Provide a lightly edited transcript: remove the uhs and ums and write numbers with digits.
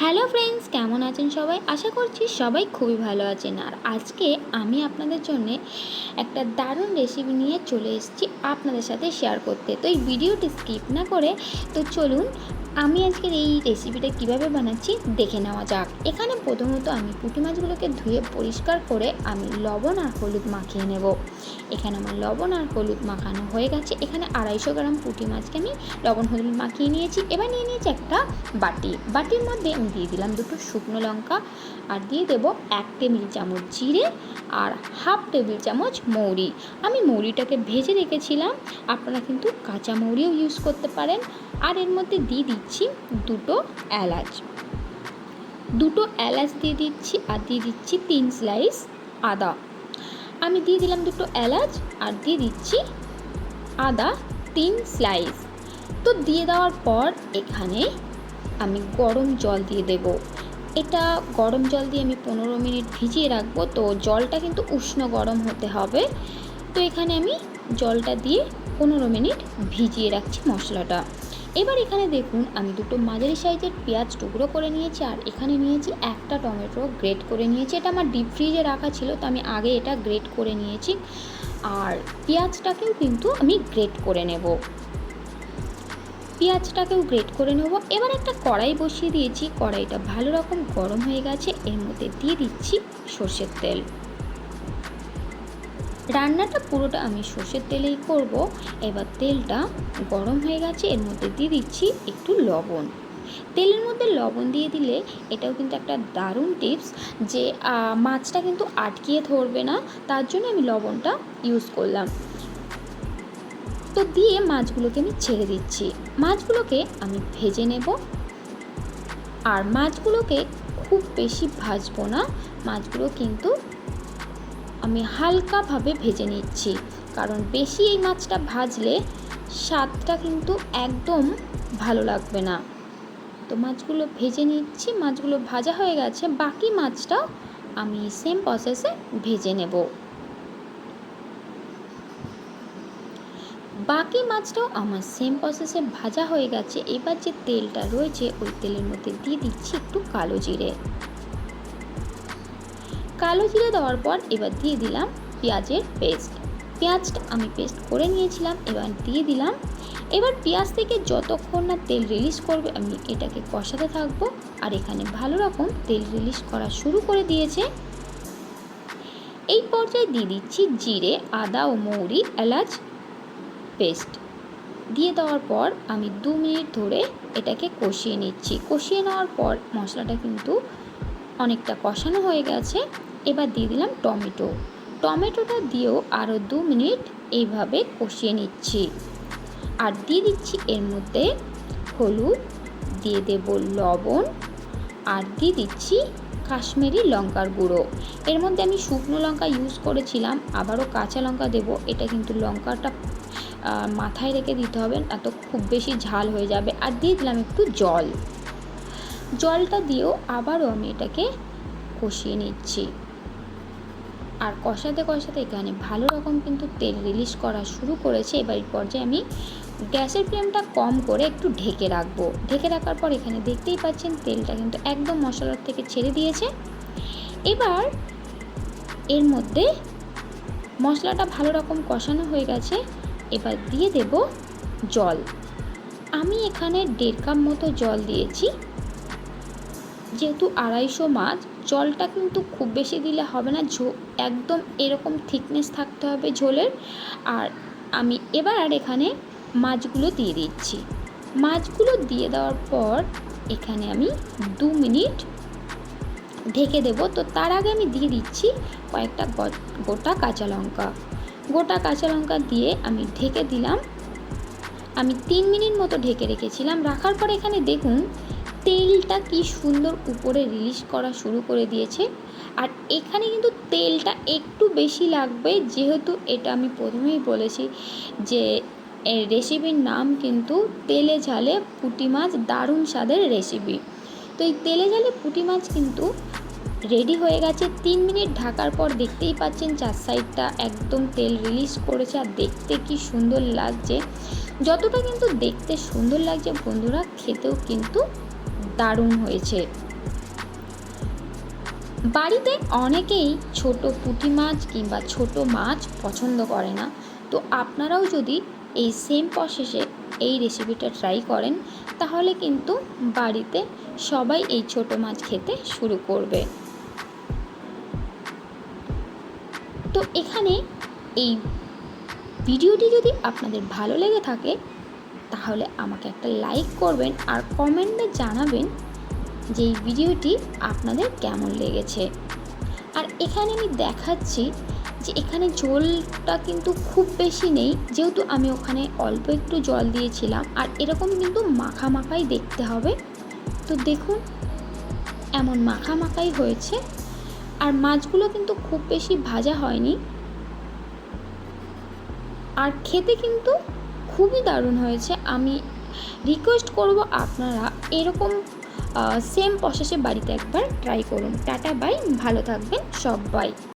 Hello friends, কেমন আছেন সবাই? আশা করছি সবাই খুবই ভালো আছেন। আর আজকে আমি আপনাদের জন্য একটা দারুণ রেসিপি নিয়ে চলে এসেছি আপনাদের সাথে শেয়ার করতে। তো এই ভিডিওটি স্কিপ না করে তো চলুন আমি আজকের এই রেসিপিটা কিভাবে বানাচ্ছি দেখে নেওয়া যাক। এখানে প্রথমত আমি পুঁটি মাছগুলোকে ধুয়ে পরিষ্কার করে আমি লবণ আর হলুদ মাখিয়ে নেব। এখানে আমার লবণ আর হলুদ মাখানো হয়ে গেছে। এখানে 250 গ্রাম পুঁটি মাছকে আমি লবণ হলুদ মাখিয়ে নিয়েছি। এবার নিয়ে নিয়েছি একটা বাটির মধ্যে আমি দিয়ে দিলাম 2টো শুকনো লঙ্কা, আর দিয়ে দেব 1 টেবিল চামচ জিরে আর হাফ টেবিল চামচ মৌরি। আমি মৌরিটাকে ভেজে রেখেছিলাম, আপনারা কিন্তু কাঁচা মৌরিও ইউজ করতে পারেন। আর এর মধ্যে দিয়ে দিচ্ছি 2টো এলাচ, দিয়ে দিচ্ছি, আর দিয়ে দিচ্ছি 3 স্লাইস আদা। আমি দিয়ে দিলাম 2টো এলাচ আর দিয়ে দিচ্ছি আদা 3 স্লাইস। তো দিয়ে দেওয়ার পর এখানে আমি গরম জল দিয়ে দেব। এটা গরম জল দিয়ে আমি 15 মিনিট ভিজিয়ে রাখবো। তো জলটা কিন্তু উষ্ণ গরম হতে হবে। তো এখানে আমি জলটা দিয়ে 15 মিনিট ভিজিয়ে রাখছি মশলাটা। এবার এখানে দেখুন আমি 2টো মাঝারি সাইজের পেঁয়াজ টুকরো করে নিয়েছি, আর এখানে নিয়েছি একটা টমেটো গ্রেট করে নিয়েছি। এটা আমার ডিপ ফ্রিজে রাখা ছিল, তো আমি আগে এটা গ্রেট করে নিয়েছি। আর পেঁয়াজটাকেও কিন্তু আমি গ্রেট করে নেব। এবার একটা কড়াই বসিয়ে দিয়েছি। কড়াইটা ভালো রকম গরম হয়ে গেছে। এর মধ্যে দিয়ে দিচ্ছি সর্ষের তেল। রান্নাটা পুরোটা আমি সর্ষের তেলেই করব। এবার তেলটা গরম হয়ে গেছে, এর মধ্যে দিয়ে দিচ্ছি একটু লবণ। তেলের মধ্যে লবণ দিয়ে দিলে এটাও কিন্তু একটা দারুণ টিপস, যে মাছটা কিন্তু আটকিয়ে ধরবে না, তার জন্য আমি লবণটা ইউজ করলাম। তো দিয়ে মাছগুলোকে আমি ছেড়ে দিচ্ছি। মাছগুলোকে আমি ভেজে নেব। আর মাছগুলোকে খুব বেশি ভাজবো না, মাছগুলো কিন্তু আমি হালকাভাবে ভেজে নিচ্ছি, কারণ বেশি এই মাছটা ভাজলে স্বাদটা কিন্তু একদম ভালো লাগবে না। তো মাছগুলো ভেজে নিচ্ছি। মাছগুলো ভাজা হয়ে গেছে, বাকি মাছটাও আমি সেম প্রসেসে ভেজে নেব। বাকি মাছটাও আমার সেম প্রসেসে ভাজা হয়ে গেছে। এবার যে তেলটা রয়েছে ওই তেলের মধ্যে দিয়ে দিচ্ছি একটু কালো জিরে দেওয়ার পর এবার দিয়ে দিলাম পেঁয়াজের পেস্ট। পেঁয়াজটা আমি পেস্ট করে নিয়েছিলাম, এবার দিয়ে দিলাম। এবার পেঁয়াজ থেকে যতক্ষণ না তেল রিলিজ করবে আমি এটাকে কষাতে থাকবো। আর এখানে ভালো রকম তেল রিলিজ করা শুরু করে দিয়েছে। এই পর্যায়ে দিয়ে দিচ্ছি জিরে, আদা ও মৌরি, এলাচ পেস্ট দিয়ে দেওয়ার পর আমি 2 মিনিট ধরে এটাকে কষিয়ে নিচ্ছি। কষিয়ে নেওয়ার পর মশলাটা কিন্তু অনেকটা কষানো হয়ে গেছে। এবার দিয়ে দিলাম টমেটোটা দিয়েও আরও 2 মিনিট এইভাবে কষিয়ে নিচ্ছি। আর দিয়ে দিচ্ছি এর মধ্যে হলুদ, দিয়ে দেব লবণ, আর দিয়ে দিচ্ছি কাশ্মীরি লঙ্কার গুঁড়ো। এর মধ্যে আমি শুকনো লঙ্কা ইউজ করেছিলাম, আবারও কাঁচা লঙ্কা দেব। এটা কিন্তু লঙ্কাটা মাথায় রেখে দিতে হবে, এত খুব বেশি ঝাল হয়ে যাবে। আর দিয়ে দিলাম একটু জলটা দিয়েও আবারও আমি এটাকে কষিয়ে নিচ্ছি। আর কষাতে এখানে ভালো রকম কিন্তু তেল রিলিজ করা শুরু করেছে। এবার এই পর্যায়ে আমি গ্যাসের ফ্লেমটা কম করে একটু ঢেকে রাখবো। ঢেকে রাখার পর এখানে দেখতেই পাচ্ছেন তেলটা কিন্তু একদম মশলার থেকে ছেড়ে দিয়েছে। এবার এর মধ্যে মশলাটা ভালো রকম কষানো হয়ে গেছে। এবার দিয়ে দেব জল। আমি এখানে 1.5 কাপ মতো জল দিয়েছি। যেহেতু 250 মাছ, জলটা কিন্তু খুব বেশি দিলে হবে না, একদম এরকম থিকনেস থাকতে হবে ঝোলের। আর আমি এবার এখানে মাছগুলো দিয়ে দিচ্ছি। মাছগুলো দিয়ে দেওয়ার পর এখানে আমি 2 মিনিট ঢেকে দেব। তো তার আগে আমি দিয়ে দিচ্ছি কয়েকটা গোটা কাঁচা লঙ্কা দিয়ে আমি ঢেকে দিলাম। আমি 3 মিনিট মতো ঢেকে রেখেছিলাম। রাখার পর এখানে দেখুন তেলটা কি সুন্দর উপরে রিলিজ করা শুরু করে দিয়েছে। আর এখানে কিন্তু তেলটা একটু বেশি লাগবে, যেহেতু এটা আমি প্রথমেই বলেছি যে এই রেসিপির নাম কিন্তু তেলে ঝালে পুঁটি মাছ দারুণ স্বাদের রেসিপি। তো এই তেলে ঝালে পুঁটি মাছ কিন্তু রেডি হয়ে গেছে। 3 মিনিট ঢাকার পর দেখতেই পাচ্ছেন 4 সাইডটা একদম তেল রিলিজ করেছে, আর দেখতে কি সুন্দর লাগছে। যতটা কিন্তু দেখতে সুন্দর লাগছে বন্ধুরা, খেতেও কিন্তু দারুণ হয়েছে। বাড়িতে অনেকেই ছোট পুঁটি মাছ কিংবা ছোট মাছ পছন্দ করে না, তো আপনারাও যদি এই সেম প্রসেসে এই রেসিপিটা ট্রাই করেন তাহলে কিন্তু বাড়িতে সবাই এই ছোট মাছ খেতে শুরু করবে। তো এখানে এই ভিডিওটি যদি আপনাদের ভালো লেগে থাকে তাহলে আমাকে একটা লাইক করবেন আর কমেন্টে জানাবেন যে এই ভিডিওটি আপনাদের কেমন লেগেছে। আর এখানে আমি দেখাচ্ছি যে এখানে ঝোলটা কিন্তু খুব বেশি নেই, যেহেতু আমি ওখানে অল্প একটু জল দিয়েছিলাম, আর এরকম কিন্তু মাখা মাখাই দেখতে হবে। তো দেখুন এমন মাখা মাখাই হয়েছে, আর মাছগুলো কিন্তু খুব বেশি ভাজা হয়নি, আর খেতে কিন্তু খুবই দারুণ হয়েছে। আমি রিকোয়েস্ট করব আপনারা এরকম সেম প্রসেসে বাড়িতে একবার ট্রাই করুন। টাটা বাই, ভালো থাকবেন সবাই।